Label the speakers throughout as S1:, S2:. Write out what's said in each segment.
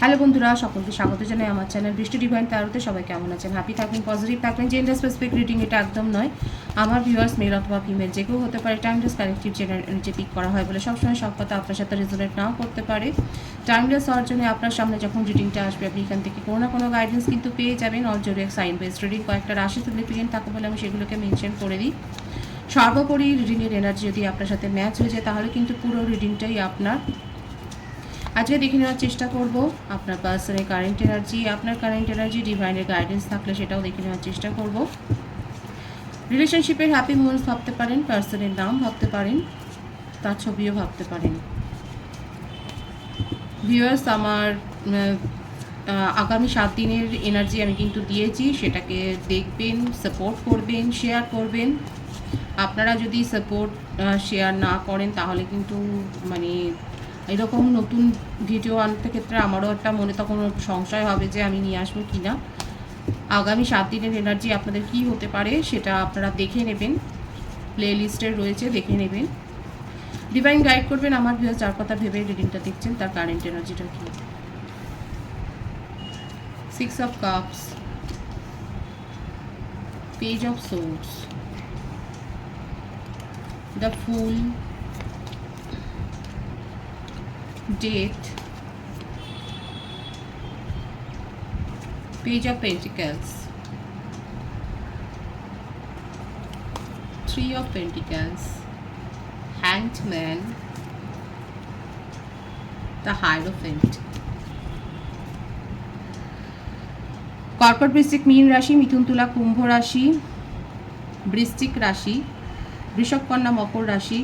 S1: Hello বন্ধুরা, সকলকে স্বাগত জানাই আমার চ্যানেল বৃষ্টি ডিভাইন তারতে। সবাই কেমন আছেন? হ্যাপি থাকবেন, পজিটিভ থাকবেন। জেন্ডার স্পেসিফিক রিডিং এটা একদম নয়। আমার ভিউয়ার্স মেল অথবা ফিমেল যে কেউ হতে পারে। টাইমলেস কালেকটিভ যে পিক করা হয় বলে সবসময় সব কথা আপনার সাথে রেজোনেট নাও করতে পারে। টাইমলেস হওয়ার জন্য আপনার সামনে যখন রিডিংটা আসবে আপনি এখান থেকে কোনো না কোনো গাইডেন্স কিন্তু পেয়ে যাবেন। অল জোরিয়াক সাইন বেসড রিডিং, কয়েকটা রাশি সিগনিফিকেন্ট থাকে বলে আমি সেগুলোকে মেনশন করে দিই। সর্বোপরি রিডিংয়ের এনার্জি যদি আপনার সাথে ম্যাচ হয়ে যায় তাহলে কিন্তু পুরো রিডিংটাই আপনার। আজকে দেখে নেওয়ার চেষ্টা করব আপনার পার্সনের কারেন্ট এনার্জি, আপনার কারেন্ট এনার্জি ডিভাইনের গাইডেন্স থাকলে সেটাও দেখে নেওয়ার চেষ্টা করব। রিলেশনশিপের হ্যাপি মোমেন্টস ভাবতে পারেন, পার্সনের নাম ভাবতে পারেন, তার ছবিও ভাবতে পারেন। ভিউয়ার্স, আমার আগামী 7 দিনের এনার্জি আমি কিন্তু দিয়েছি, সেটাকে দেখবেন, সাপোর্ট করবেন, শেয়ার করবেন। আপনারা যদি সাপোর্ট শেয়ার না করেন তাহলে কিন্তু এরকম নতুন ভিডিও আনতে ক্ষেত্রে আমারও একটা মনে তখন সংশয় হবে যে আমি নিয়ে আসবো কি না। আগামী 7 দিনের এনার্জি আপনাদের কি হতে পারে সেটা আপনারা দেখে নেবেন, প্লে লিস্টে রয়েছে, দেখে নেবেন। ডিভাইন গাইড করবেন আমার ভিউয়ার্স যার কথা ভেবে রিডিংটা দেখছেন তার কারেন্ট এনার্জিটা কি। 6 of cups, page of swords, the full, Death, Page of Pentacles, 3 of Pentacles, Hanged Man, the Hierophant. কর্কট, বৃশ্চিক, মীন রাশি, মিথুন, তুলা, কুম্ভ রাশি, বৃশ্চিক রাশি, বৃষভ, কন্যা, মকর রাশি,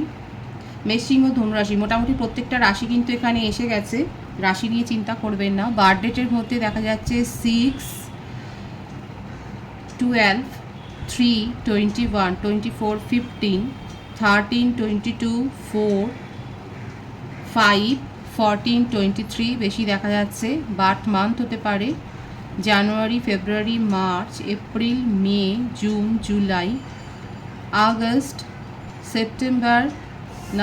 S1: মেষ, সিংহ, ধনু রাশি। মোটামুটি প্রত্যেকটা রাশি কিন্তু এখানে এসে গেছে, রাশি নিয়ে চিন্তা করবেন না। বার্থ ডেটের মধ্যে দেখা যাচ্ছে 6, 12, 3, 21, 24, 15, 13, 22, 4, 5, 14, 23 বেশি দেখা যাচ্ছে। বার্থ মান্থ হতে পারে January, February, March, April, May, June, July, August, September,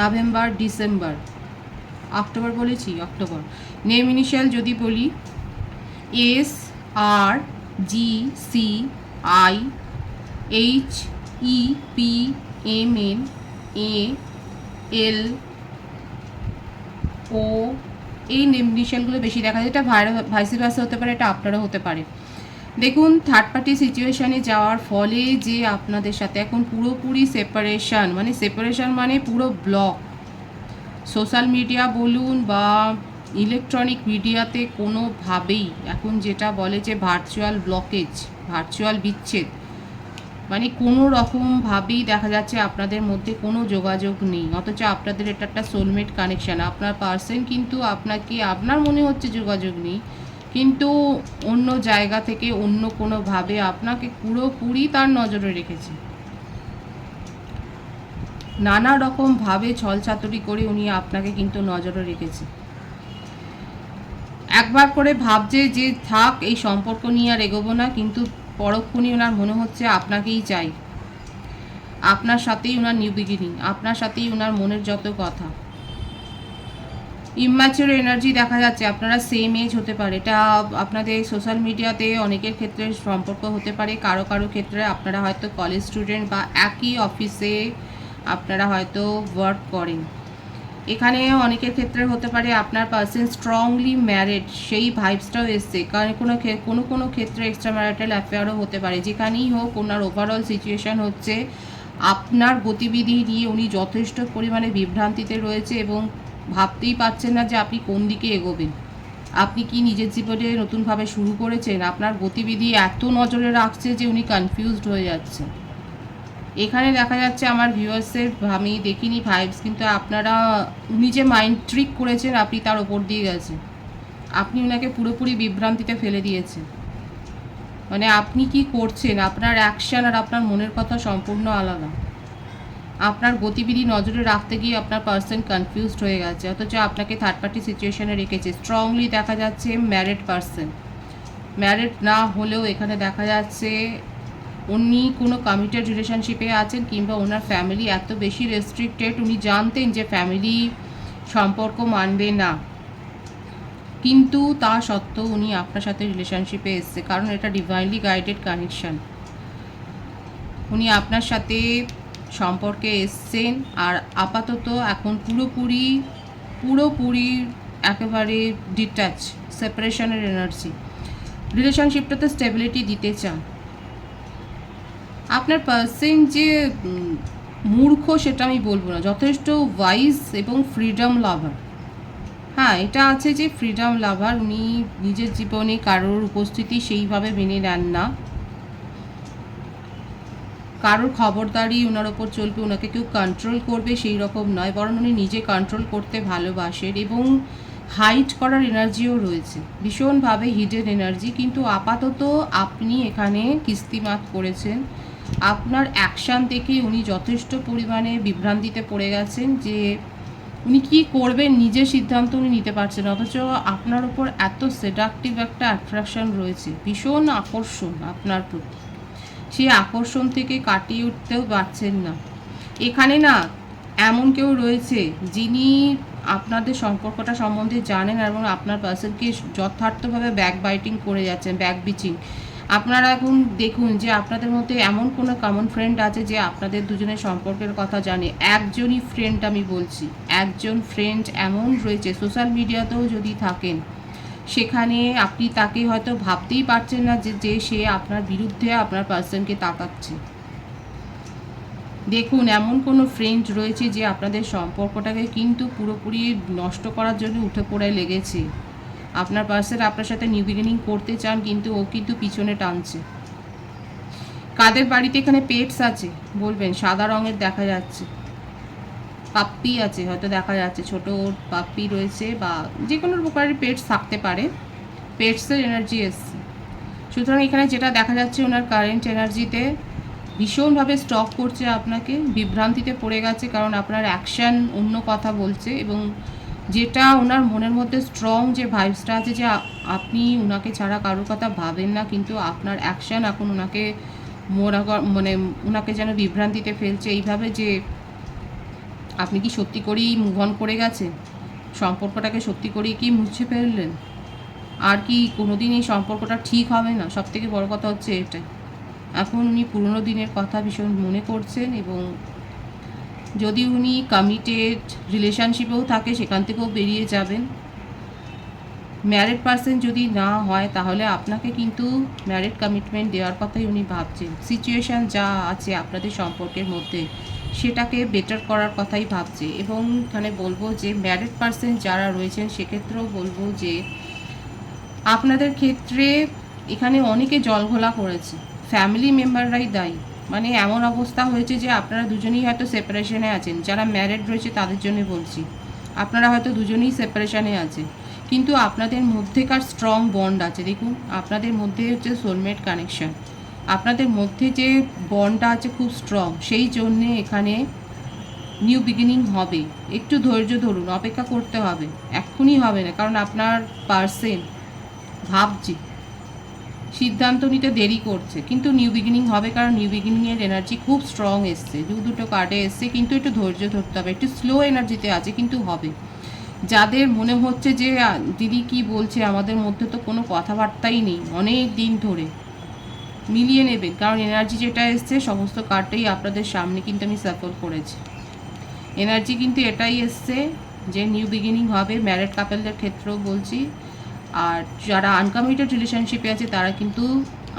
S1: November, December, October বলেছি, অক্টোবর। নেম ইনিশিয়াল যদি বলি S, R, G, C, I, H, E, P, M, N, A, L, O, এই নেম ইনিশিয়ালগুলো বেশি দেখা যায়। এটা ভাইসি ভার্সা হতে পারে, এটা আপনারও হতে পারে। দেখুন, থার্ড পার্টি সিচুয়েশানে যাওয়ার ফলে যে আপনাদের সাথে এখন পুরোপুরি সেপারেশন মানে পুরো ব্লক। সোশ্যাল মিডিয়া বলুন বা ইলেকট্রনিক মিডিয়াতে কোনোভাবেই এখন যেটা বলে যে ভার্চুয়াল ব্লকেজ, ভার্চুয়াল বিচ্ছেদ, কোনো রকমভাবেই দেখা যাচ্ছে আপনাদের মধ্যে কোনো যোগাযোগ নেই, অথচ আপনাদের এটা একটা সোলমেট কানেকশান। আপনার পার্সন কিন্তু আপনার মনে হচ্ছে যোগাযোগ নেই, কিন্তু অন্য জায়গা থেকে অন্য কোনোভাবে আপনাকে পুরোপুরি তার নজরে রেখেছে। নানা রকমভাবে ছলচাতুরি করে উনি আপনাকে কিন্তু নজরে রেখেছে। একবার করে ভাবছে যে থাক, এই সম্পর্ক নিয়ে আর এগোবো না, কিন্তু পরক্ষণই ওনার মনে হচ্ছে আপনাকেই চাই, আপনার সাথেই ওনার নিউ বিগিনিং, আপনার সাথেই ওনার মনের যত কথা। ইম্যাচিওর এনার্জি দেখা যাচ্ছে, আপনারা সেম এজ হতে পারে, এটা আপনাদের সোশ্যাল মিডিয়াতে অনেকের ক্ষেত্রে সম্পর্ক হতে পারে, কারো কারো ক্ষেত্রে আপনারা হয়তো কলেজ স্টুডেন্ট বা একই অফিসে আপনারা হয়তো ওয়ার্ক করেন। এখানে অনেকের ক্ষেত্রে হতে পারে আপনার পার্সন স্ট্রংলি ম্যারিড, সেই ভাইবসটাও এসছে। কারণ কোনো ক্ষেত্রে এক্সট্রা ম্যারিটাল অ্যাফেয়ারও হতে পারে। যেখানেই হোক ওনার ওভারঅল সিচুয়েশান হচ্ছে আপনার গতিবিধি নিয়ে উনি যথেষ্ট পরিমাণে বিভ্রান্তিতে রয়েছে এবং ভাবতেই পারছেন না যে আপনি কোন দিকে এগোবেন। আপনি কি নিজের জীবনে নতুনভাবে শুরু করেছেন? আপনার গতিবিধি এত নজরে রাখছে যে উনি কনফিউজড হয়ে যাচ্ছে। এখানে দেখা যাচ্ছে আমার ভিউয়ার্সের, আমি দেখিনি ভাইবস, কিন্তু আপনারা উনি যে মাইন্ড ট্রিক করেছেন আপনি তার ওপর দিয়ে গেছেন, আপনি ওনাকে পুরোপুরি বিভ্রান্তিতে ফেলে দিয়েছেন। আপনি কি করছেন, আপনার অ্যাকশান আর আপনার মনের কথা সম্পূর্ণ আলাদা। আপনার গতিবিধি নজরে রাখতে গিয়ে আপনার পার্সন কনফিউজড হয়ে গেছে, অথচ আপনাকে থার্ড পার্টি সিচুয়েশানে রেখেছে। স্ট্রংলি দেখা যাচ্ছে ম্যারিড পার্সন, ম্যারিড না হলেও এখানে দেখা যাচ্ছে উনি কোনো কমিটেড রিলেশনশিপে আছেন, কিংবা ওনার ফ্যামিলি এত বেশি রেস্ট্রিক্টেড, উনি জানতেন যে ফ্যামিলি সম্পর্ক মানবে না, কিন্তু তা সত্ত্বেও উনি আপনার সাথে রিলেশনশিপে এসছে, কারণ এটা ডিভাইনলি গাইডেড কানেকশান। উনি আপনার সাথে সম্পর্কে এসছেন, আর আপাতত এখন পুরোপুরি একেবারে ডিট্যাচ, সেপারেশনের এনার্জি। রিলেশনশিপটাতে স্টেবিলিটি দিতে চান। আপনার পার্সন যে মূর্খ সেটা আমি বলবো না, যথেষ্ট ওয়াইজ এবং ফ্রিডম লাভার। হ্যাঁ, এটা আছে যে ফ্রিডম লাভার, উনি নিজের জীবনে কারোর উপস্থিতি সেইভাবে মেনে নেন না, কারোর খবরদারি ওনার ওপর চলবে, ওনাকে কেউ কন্ট্রোল করবে সেই রকম নয়, বরং উনি নিজে কন্ট্রোল করতে ভালোবাসেন। এবং হাইড করার এনার্জিও রয়েছে, ভীষণভাবে হিডেন এনার্জি। কিন্তু আপাতত আপনি এখানে কিস্তিমাত করেছেন, আপনার অ্যাকশান থেকে উনি যথেষ্ট পরিমাণে বিভ্রান্তিতে পড়ে গেছেন যে উনি কী করবেন নিজের সিদ্ধান্ত উনি নিতে পারছেন। অথচ আপনার ওপর এত সেডাকটিভ একটা অ্যাট্রাকশন রয়েছে, ভীষণ আকর্ষণ আপনার প্রতি, সেই আকর্ষণ থেকে কাটিয়ে উঠতেও পারছেন না। এখানে না এমন কেউ রয়েছে যিনি আপনাদের সম্পর্কটা সম্বন্ধে জানেন এবং আপনার পার্সনকে যথার্থভাবে ব্যাক বাইটিং করে যাচ্ছেন, ব্যাক বিচিং। আপনারা এখন দেখুন যে আপনাদের মধ্যে এমন কোনো কমন ফ্রেন্ড আছে যে আপনাদের দুজনের সম্পর্কের কথা জানে। একজনই ফ্রেন্ড আমি বলছি, একজন ফ্রেন্ড এমন রয়েছে, সোশ্যাল মিডিয়াতেও যদি থাকেন সেখানে আপনি তাকে হয়তো ভাবতেই পারছেন না যে সে আপনার বিরুদ্ধে আপনার পার্সনকে তাকাচ্ছে। দেখুন, এমন কোনো ফ্রেন্ড রয়েছে যে আপনাদের সম্পর্কটাকে কিন্তু পুরোপুরি নষ্ট করার জন্য উঠে পড়ে লেগেছে। আপনার পার্সন আপনার সাথে নিউ বিগিনিং করতে চান, কিন্তু ও কিন্তু পিছনে টানছে। কাদের বাড়িতে এখানে পেটস আছে বলবেন? সাদা রঙের দেখা যাচ্ছে, পাপ্পি আছে হয়তো দেখা যাচ্ছে, ছোটো পাপ্পি রয়েছে, বা যে কোনো প্রকারের পেটস থাকতে পারে, পেটসের এনার্জি এসছে। সুতরাং এখানে যেটা দেখা যাচ্ছে ওনার কারেন্ট এনার্জিতে ভীষণভাবে স্টক করছে আপনাকে, বিভ্রান্তিতে পড়ে গেছে, কারণ আপনার অ্যাকশান অন্য কথা বলছে। এবং যেটা ওনার মনের মধ্যে স্ট্রং যে ভাইবসটা আছে যে আপনি ওনাকে ছাড়া কারোর কথা ভাবেন না, কিন্তু আপনার অ্যাকশান এখন ওনাকে মানে ওনাকে যেন বিভ্রান্তিতে ফেলছে এইভাবে যে আপনি কি সত্যি করেই মুভ অন করে গেছেন, সম্পর্কটাকে সত্যি করেই কি মুছে ফেললেন, আর কি কোনোদিন এই সম্পর্কটা ঠিক হবে না। সবথেকে বড় কথা হচ্ছে এটাই, এখন উনি পুরনো দিনের কথা ভীষণ মনে করছেন। এবং যদি উনি কমিটেড রিলেশনশিপেও থাকে সেখান থেকেও বেরিয়ে যাবেন। ম্যারিড পার্সন যদি না হয় তাহলে আপনাকে কিন্তু ম্যারিড কমিটমেন্ট দেওয়ার কথাই উনি ভাবছেন। সিচুয়েশান যা আছে আপনাদের সম্পর্কের মধ্যে সেটাকে বেটার করার কথাই ভাবছে। এবং এখানে বলবো যে ম্যারিড পার্সন যারা রয়েছেন সেক্ষেত্রেও বলবো যে আপনাদের ক্ষেত্রে এখানে অনেকে জলঘোলা করেছে, ফ্যামিলি মেম্বাররাই দায়ী। মানে এমন অবস্থা হয়েছে যে আপনারা দুজনেই হয়তো সেপারেশনে আছেন, যারা ম্যারিড রয়েছে তাদের জন্য বলছি, আপনারা হয়তো দুজনেই সেপারেশনে আছে, কিন্তু আপনাদের মধ্যেকার স্ট্রং বন্ড আছে। দেখুন, আপনাদের মধ্যে হচ্ছে সোলমেট কানেকশন, আপনাদের মধ্যে যে বন্ডটা আছে খুব স্ট্রং, সেই জন্যে এখানে নিউ বিগিনিং হবে। একটু ধৈর্য ধরুন, অপেক্ষা করতে হবে, এক্ষুনি হবে না, কারণ আপনার পার্সন ভাবছি, সিদ্ধান্ত নিতে দেরি করছে, কিন্তু নিউ বিগিনিং হবে, কারণ নিউ বিগিনিংয়ের এনার্জি খুব স্ট্রং এসছে, দুটো কার্ডে এসছে, কিন্তু একটু ধৈর্য ধরতে হবে, একটু স্লো এনার্জিতে আছে, কিন্তু হবে। যাদের মনে হচ্ছে যে দিদি কি বলছে, আমাদের মধ্যে তো কোনো কথাবার্তাই নেই অনেক দিন ধরে, মিলিয়ে নেবেন, কারণ এনার্জি যেটা এসছে সমস্ত কার্ডটাই আপনাদের সামনে কিন্তু আমি সাফল করেছি। এনার্জি কিন্তু এটাই এসছে যে নিউ বিগিনিং হবে, ম্যারিড কাপলদের ক্ষেত্রেও বলছি। আর যারা আনকমিটেড রিলেশনশিপে আছে তারা কিন্তু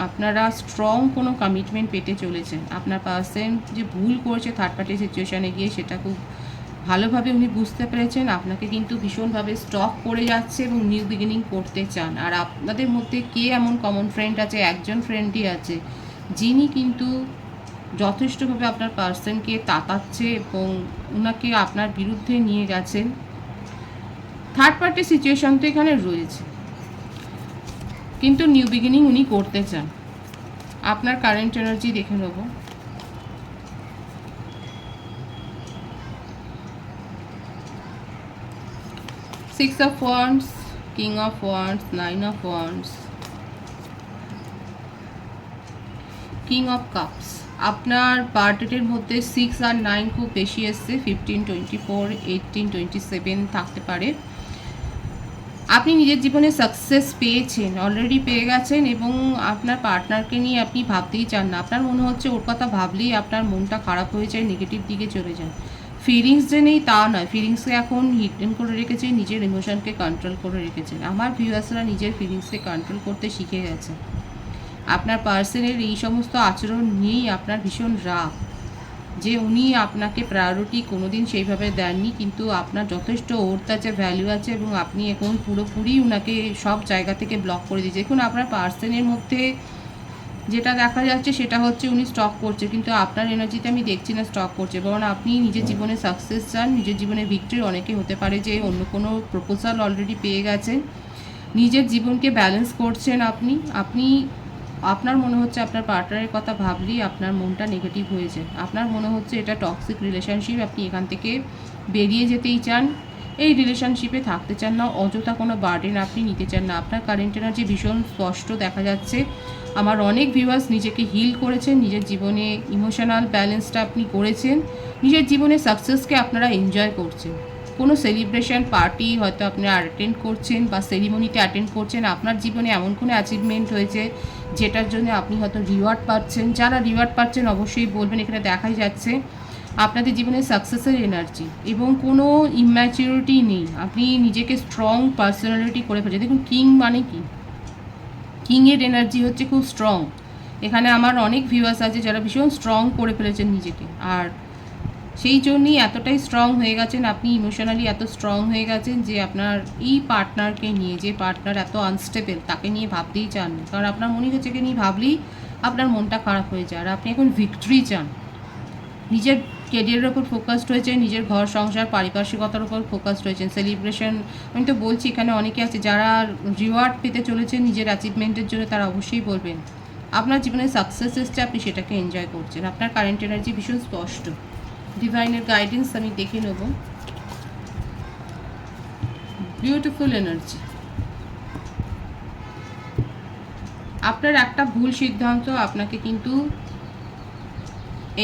S1: আপনারা স্ট্রং কোনো কমিটমেন্ট পেতে চলেছেন। আপনার পার্সন যে ভুল করেছে থার্ড পার্টি সিচুয়েশানে গিয়ে, সেটা খুব ভালোভাবে উনি বুঝতে পেরেছেন, আপনাকে কিন্তু ভীষণভাবে স্টক করে যাচ্ছে এবং নিউ বিগিনিং করতে চান। আর আপনাদের মধ্যে কে এমন কমন ফ্রেন্ড আছে? একজন ফ্রেন্ডই আছে যিনি কিন্তু যথেষ্টভাবে আপনার পার্সনকে তাকাচ্ছে এবং ওনাকে আপনার বিরুদ্ধে নিয়ে গেছেন। থার্ড পার্টি সিচুয়েশান তো এখানে রয়েছে, কিন্তু নিউ বিগিনিং উনি করতে চান। আপনার কারেন্ট এনার্জি দেখে নেব। Six of wands, king of wands, nine of wands, king of cups. আপনার বার্থডেটের মধ্যে 6 আর 9 খুব বেশি এসছে, 15, 24, 18, 27 থাকতে পারে। আপনি নিজের জীবনে সাকসেস পেয়েছেন, অলরেডি পেয়ে গেছেন এবং আপনার পার্টনারকে নিয়ে আপনি ভাবতেই চান না। আপনার মনে হচ্ছে ওর কথা ভাবলেই আপনার মনটা খারাপ হয়ে যায়, নেগেটিভ দিকে চলে যায়। ফিলিংস যে নেই তা নয়, ফিলিংসকে এখন হিডেন করে রেখেছেন, নিজের ইমোশনকে কন্ট্রোল করে রেখেছেন। আমার ভিউয়ার্সরা নিজের ফিলিংসকে কন্ট্রোল করতে শিখে গেছে। আপনার পার্সনের এই সমস্ত আচরণ নিয়েই আপনার ভীষণ রাগ, যে উনি আপনাকে প্রায়োরিটি কোনোদিন সেইভাবে দেননি, কিন্তু আপনার যথেষ্ট ওর্থ আছে, ভ্যালু আছে এবং আপনি এখন পুরোপুরি উনাকে সব জায়গা থেকে ব্লক করে দিয়েছে। দেখুন আপনার পার্সনের মধ্যে যেটা দেখা যাচ্ছে সেটা হচ্ছে উনি স্টক করছে, কিন্তু আপনার এনার্জিতে আমি দেখছি না স্টক করছে, বরং আপনি নিজের জীবনে সাকসেস চান, নিজের জীবনে ভিক্টরি। অনেকে হতে পারে যে অন্য কোনো প্রপোজাল অলরেডি পেয়ে গেছেন, নিজের জীবনকে ব্যালেন্স করছেন। আপনি আপনার মনে হচ্ছে আপনার পার্টনারের কথা ভাবলেই আপনার মনটা নেগেটিভ হয়ে যায়। আপনার মনে হচ্ছে এটা টক্সিক রিলেশনশিপ, আপনি এখান থেকে বেরিয়ে যেতেই চান, এই রিলেশনশিপে থাকতে চান না, অযথা কোনো বার্ডেন আপনি নিতে চান না। আপনার কারেন্ট এনার্জি ভীষণ স্পষ্ট দেখা যাচ্ছে। আমার অনেক ভিউয়ার্স নিজেকে হিল করেছেন, নিজের জীবনে ইমোশনাল ব্যালেন্সটা আপনি করেছেন, নিজের জীবনে সাকসেসকে আপনারা এনজয় করছেন। কোনো সেলিব্রেশন পার্টি হয়তো আপনারা অ্যাটেন্ড করছেন বা সেরিমনিতে অ্যাটেন্ড করছেন, আপনার জীবনে এমন কোনো অ্যাচিভমেন্ট হয়েছে যেটার জন্য আপনি হয়তো রিওয়ার্ড পাচ্ছেন। যারা রিওয়ার্ড পাচ্ছেন অবশ্যই বলবেন, এখানে দেখাই যাচ্ছে আপনাদের জীবনে সাকসেসের এনার্জি এবং কোনো ইম্যাচিউরিটি নেই। আপনি নিজেকে স্ট্রং পার্সোনালিটি করে ফেলছেন। দেখুন কিং মানে কি, কিংয়ের এনার্জি হচ্ছে খুব স্ট্রং। এখানে আমার অনেক ভিউয়ার্স আছে যারা ভীষণ স্ট্রং করে ফেলেছেন নিজেকে, আর সেই জন্যই এতটাই স্ট্রং হয়ে গেছেন আপনি, ইমোশনালি এত স্ট্রং হয়ে গেছেন যে আপনার এই পার্টনারকে নিয়ে, যে পার্টনার এত আনস্টেবল, তাকে নিয়ে ভাবতেই চান না। কারণ আপনার মনে হচ্ছে একে নিয়ে ভাবলেই আপনার মনটা খারাপ হয়ে যায়। আর আপনি এখন ভিক্টরি চান, নিজের কেরিয়ারের ওপর ফোকাসড হয়েছে, নিজের ঘর সংসার পারিপার্শ্বিকতার ওপর ফোকাসড হয়েছেন। সেলিব্রেশন আমি তো বলছি, এখানে অনেকে আছে যারা রিওয়ার্ড পেতে চলেছেন নিজের অ্যাচিভমেন্টের জন্য, তারা অবশ্যই বলবেন আপনার জীবনে সাকসেস এসছে, আপনি সেটাকে এনজয় করছেন। আপনার কারেন্ট এনার্জি ভীষণ স্পষ্ট। ডিভাইনের গাইডেন্স আমি দেখে নেব। Beautiful energy. আপনার একটা ভুল সিদ্ধান্ত আপনাকে কিন্তু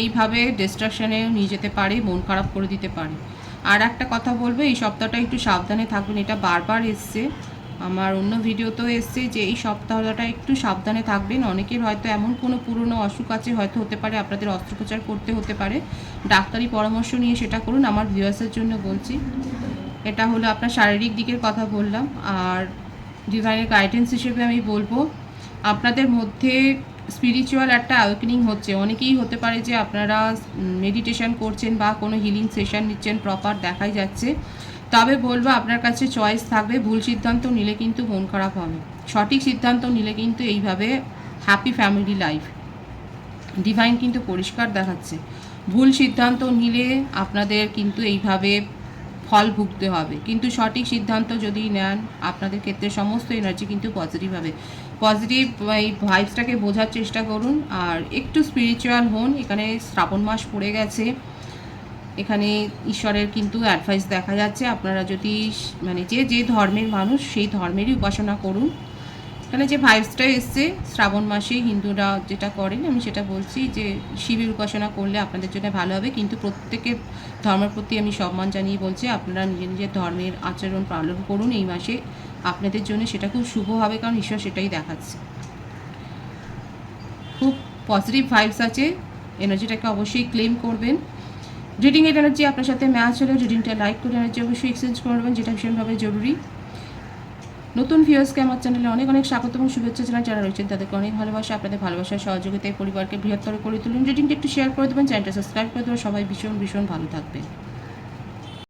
S1: এইভাবে ডিস্ট্রাকশনে নিয়ে যেতে পারে, মন খারাপ করে দিতে পারে। আর একটা কথা বলবো, এই সপ্তাহটা একটু সাবধানে থাকবেন। এটা বারবার এসছে, আমার অন্য ভিডিওতেও এসছে যে এই সপ্তাহটা একটু সাবধানে থাকবেন। অনেকের হয়তো এমন কোনো পুরনো অসুখ আছে, হয়তো হতে পারে আপনাদের অস্ত্রোপচার করতে হতে পারে, ডাক্তারি পরামর্শ নিয়ে সেটা করুন। আমার ভিউয়ার্সের জন্য বলছি, এটা হলো আপনার শারীরিক দিকের কথা বললাম। আর ডিভাইনের গাইডেন্স হিসেবে আমি বলবো আপনাদের মধ্যে স্পিরিচুয়াল একটা অ্যাওয়েকেনিং হচ্ছে। অনেকেই হতে পারে যে আপনারা মেডিটেশন করছেন বা কোনো হিলিং সেশন নিচ্ছেন, প্রপার দেখাই যাচ্ছে। তবে বলবো আপনার কাছে চয়েস থাকবে, ভুল সিদ্ধান্ত নিলে কিন্তু মন খারাপ হবে, সঠিক সিদ্ধান্ত নিলে কিন্তু এইভাবে হ্যাপি ফ্যামিলি লাইফ। ডিভাইন কিন্তু পরিষ্কার দেখাচ্ছে, ভুল সিদ্ধান্ত নিলে আপনাদের কিন্তু এইভাবে ফল ভুগতে হবে, কিন্তু সঠিক সিদ্ধান্ত যদি নেন আপনাদের ক্ষেত্রে সমস্ত এনার্জি কিন্তু পজিটিভ হবে। পজিটিভ এই ভাইবসটাকে বোঝার চেষ্টা করুন আর একটু স্পিরিচুয়াল হন। এখানে শ্রাবণ মাস পড়ে গেছে, এখানে ঈশ্বরের কিন্তু অ্যাডভাইস দেখা যাচ্ছে। আপনারা যদি মানে যে ধর্মের মানুষ সেই ধর্মেরই উপাসনা করুন। এখানে যে ভাইবসটা এসছে শ্রাবণ মাসে হিন্দুরা যেটা করেন, আমি সেটা বলছি যে শিবের উপাসনা করলে আপনাদের জন্য ভালো হবে। কিন্তু প্রত্যেকের ধর্মের প্রতি আমি সম্মান জানিয়ে বলছি আপনারা নিজের নিজের ধর্মের আচরণ পালন করুন এই মাসে, আপনাদের জন্য সেটা খুব শুভ হবে, কারণ ঈশ্বর সেটাই দেখাচ্ছে। খুব পজিটিভ ভাইবস আছে, এনার্জিটাকে অবশ্যই ক্লেম করবেন। রিডিংয়ের এনার্জি আপনার সাথে ম্যাচ হলে রিডিংটা লাইক করে এনার্জি অবশ্যই এক্সচেঞ্জ করবেন, যেটা ভীষণভাবে জরুরি। নতুন ভিউয়ার্সকে আমার চ্যানেলে অনেক অনেক স্বাগত এবং শুভেচ্ছা জানাই। যারা রয়েছেন তাদেরকে অনেক ভালোবাসা, আপনাদের ভালোবাসার সহযোগিতায় পরিবারকে বৃহত্তর করে তুলুন। রিডিংটা একটু শেয়ার করে দেবেন, চ্যানেলটা সাবস্ক্রাইব করে দেবেন। সবাই ভীষণ ভীষণ ভালো থাকবে।